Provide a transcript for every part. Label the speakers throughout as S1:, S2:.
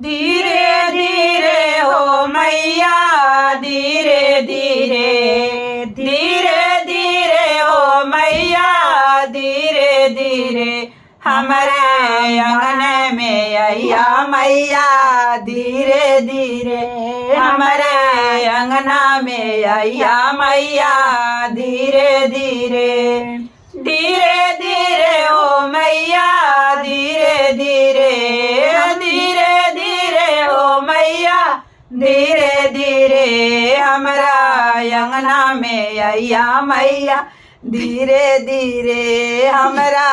S1: धीरे धीरे हो मैया धीरे धीरे, धीरे धीरे हो मैया धीरे धीरे, हमारे अंगन में अइया मैया धीरे धीरे, हमारे अंगना में अइया मैया धीरे धीरे, धीरे धीरे हो मैया धीरे धीरे, धीरे धीरे हो मैया धीरे धीरे, हमारा अंगना में अइया मैया धीरे धीरे, हमारा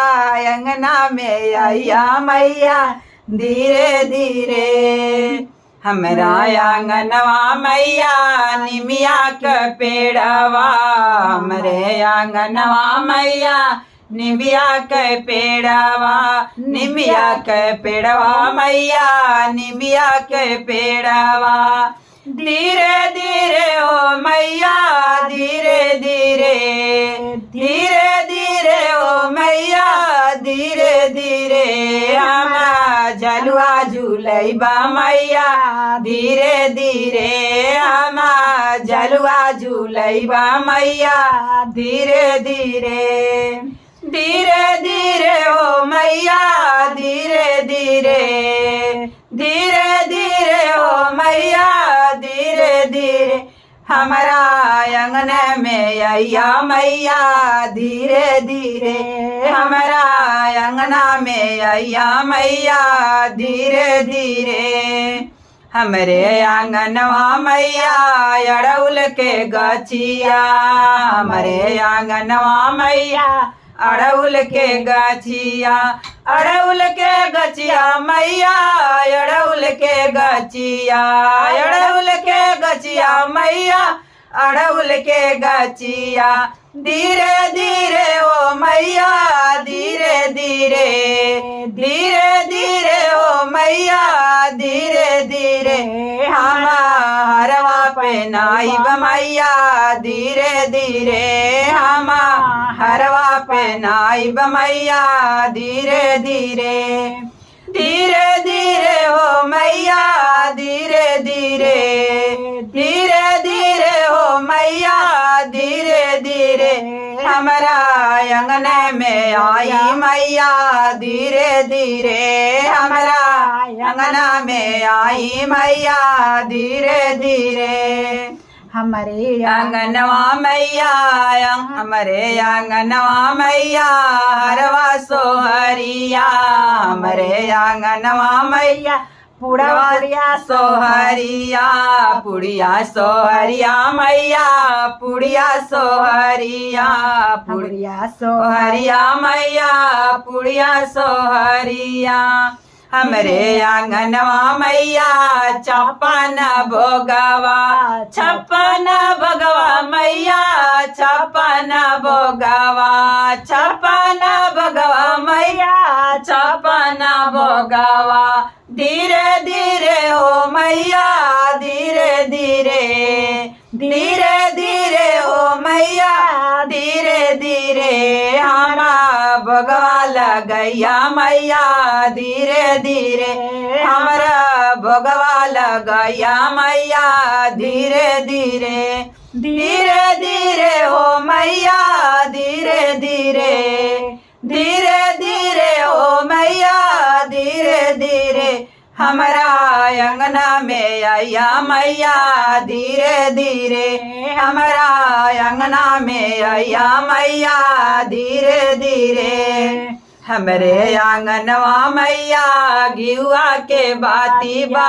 S1: अंगना में अइया मैया धीरे धीरे, हमारा आंगनवा मैया निमिया के पेड़वा, हमरे आंगनवा मैया निमिया के पेड़वा, निमिया के पेड़वा मैया निमिया के पेड़वा, धीरे धीरे हो मैया धीरे धीरे, धीरे धीरे हो मैया धीरे धीरे, हम झलुआ झूलैबा मैया धीरे धीरे, हम झलुआ झूलैबा मैया धीरे धीरे, धीरे धीरे हो मैया धीरे धीरे, धीरे धीरे हो मैया धीरे धीरे, हमारा अंगन में अइया मैया धीरे धीरे, हमारा अंगना में अइया मैया धीरे धीरे, हमरे आंगनवा मैया अड़उल के गछिया, हमरे आंगनवा मैया अड़उल के गछिया, अड़उल के गछिया मैया अड़उल के गछिया, अड़उल के गछिया मैया अड़उल के गछिया, धीरे धीरे हो मैया धीरे धीरे, धीरे धीरे हो मैया धीरे धीरे, हम हरवा पे नाइब मैया धीरे धीरे, हम हरवा पे नाइब मैया धीरे धीरे, धीरे धीरे हो मैया धीरे धीरे, धीरे धीरे हो मैया धीरे धीरे, हमारा अंगन में आई मैया धीरे धीरे, हमारा अंगना में आई मैया धीरे धीरे, हमारे आंगनवा मैया, हमारे आंगनवा मैया हरवा सोहरिया, हमारे आंगनवा मैया पुड़िया सोहरिया, पुड़िया सोहरिया मैया पुड़िया सोहरिया, पुड़िया सोहरिया मैया पुड़िया सोहरिया, हमरे आंगनवा मैया छप्पन भोगवा, छप्पन भोगवा मैया छप्पन भोगवा, छप्पन भोगवा मैया छप्पन भोगवा, धीरे धीरे हो मैया धीरे धीरे, धीरे धीरे हो मैया धीरे धीरे, हमारा भोगवा लगैया मैया धीरे धीरे, हमारा भोगवा लगैया मैया धीरे धीरे, धीरे धीरे हो मैया धीरे धीरे, धीरे धीरे हो मैया धीरे धीरे, हमारा अंगना में अइया मैया धीरे धीरे, हमारा अंगना में अइया मैया धीरे धीरे, हमरे आंगनवा मैया घिउआ के बाती बा,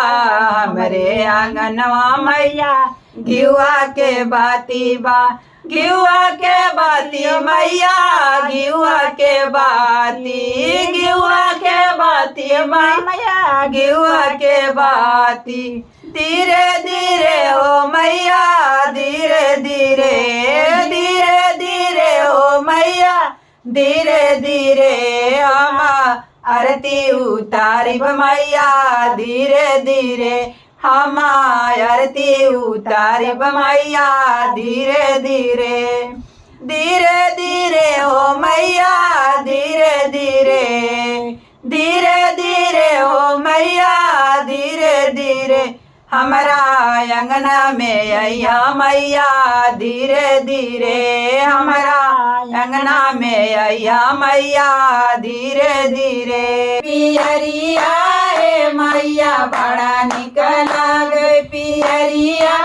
S1: हमरे आंगनवा मैया घिउआ के बाती बा, घिउआ के बाती मैया घिउआ के बाती, घिउआ के बाती मैया घिउआ के बाती, धीरे धीरे हो मैया धीरे धीरे, धीरे धीरे हो मैया धीरे धीरे, हम आरती उतारिब मैया धीरे धीरे, हम आरती उतारिब मैया धीरे धीरे, धीरे धीरे हो मैया धीरे धीरे, धीरे धीरे हो मैया धीरे धीरे हमारा अंगना में अइया मैया धीरे धीरे हमारा अंगना में अइया मैया धीरे धीरे। पियरिया हे मैया बड़ा निक लागे पियरिया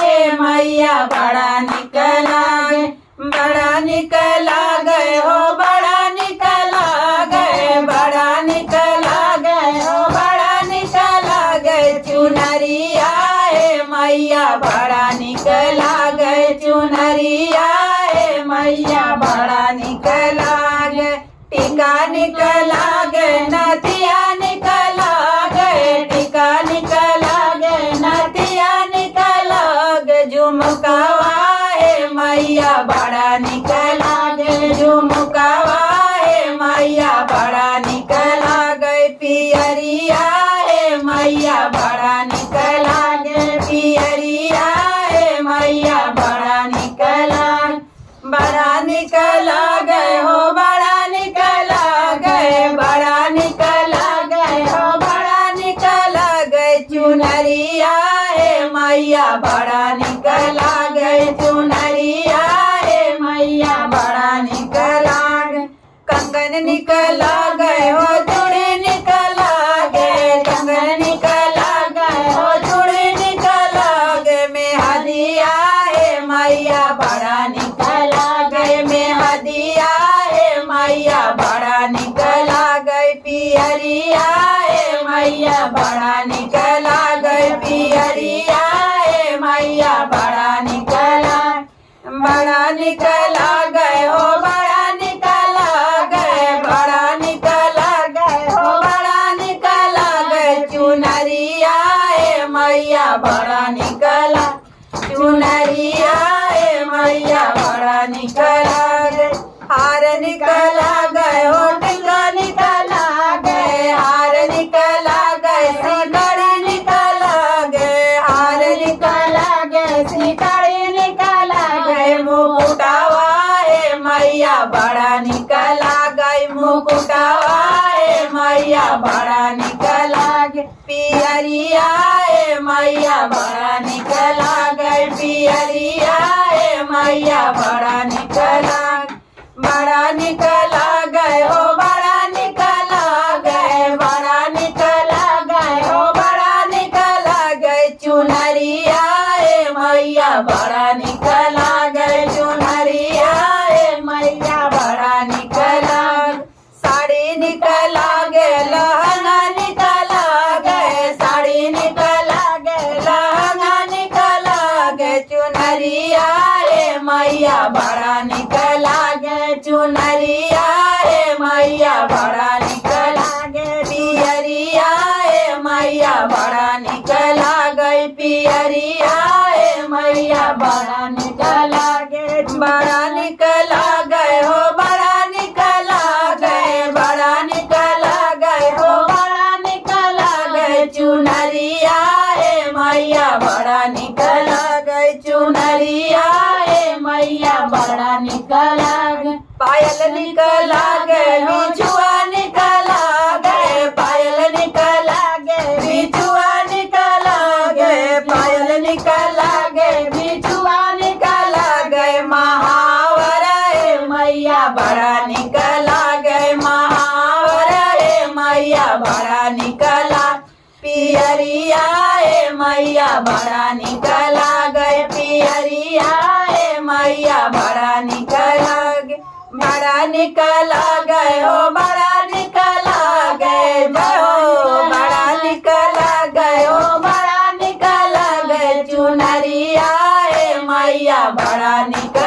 S1: हे मैया बड़ा निक लागे बड़ा निक लागे हो बड़ा निक लागे बड़ा निक लागे हो बड़ा निक लागे चुनरिया हे मैया बड़ा निक लागे चुनरिया हे मैया बड़ा निक लागे टीका निक लागे नथिया निक लागे टीका निक लागे नथिया निक लागे झुमकावा हे मैया बड़ा निक लागे झुमकावा हे मैया बड़ा निक लागे पियरिया हे मैया बड़ा निक लागे पियरिया हे मैया बड़ा निक लागे बड़ा निक लागे हो बड़ा निक लागे बड़ा निक लागे हो बड़ा निक लागे चुनरिया हे मैया बड़ा निक लागे चुनरिया हे मैया बड़ा निक लागे कंगन निक लागे हो चूड़ी निक लागे कंगन निक लागे हो चूड़ी निक लागे मेहदिया हे मैया बड़ा निक लागे मेहदिया हे मैया बड़ा निक लागे पियरिया हे मैया बड़ा निक लागे पियरिया हे मैया बड़ा निक लागे हो बड़ा निक लागे बड़ा निक लागे हो बड़ा निक लागे चुनरिया हे मैया बड़ा निक लागे चुनरिया हे मैया बड़ा निक लागे हार निक लागे हो टीका निक लागे हार निक लागे सिकड़ी निक लागे हार निक लागे सिकड़ी निक लागे मुकुटावा हे मैया बड़ा निक लागे मुकुटावा हे मैया बड़ा निक लागे पियरिया हे मैया बड़ा निक लागे पियरिया हे मैया बड़ा निक लागे बड़ा निक लागे हो बड़ा निक लागे बड़ा निक लागे हो बड़ा निक लागे चुनरिया हे मैया बड़ा निक लागे चुनरिया हे मैया बड़ा निक लागे साड़ी निक लागे लहंगा निक लागे साड़ी निक लागे लहंगा निक लागे चुनरिया हे मैया बड़ा निक लागे चुनरिया हे मैया बड़ा निक लागे पियरिया हे मैया बड़ा निक लागे पियरिया हे मैया बड़ा निक लागे बड़ा निक लागे हो बड़ा निक लागे बड़ा निक लागे हो बड़ा निक लागे चुनरिया हे मैया बड़ा निक लागे चुनरिया हे मैया बड़ा निक लागे पायल निक लागे बिछुआ निक लागे पायल निक लागे बिछुआ निक लागे पायल निक लागे बिछुआ निक लागे महावर हे मैया बड़ा निक लागे महावर हे मैया बड़ा निक लागे पियरिया हे मैया बड़ा निक लागे पियरिया हे मैया बड़ा निक लागे बड़ा निक लागे हो बड़ा निक लागे हो बड़ा निक लागे हो बड़ा निक लागे चुनरिया हे मैया बड़ा निक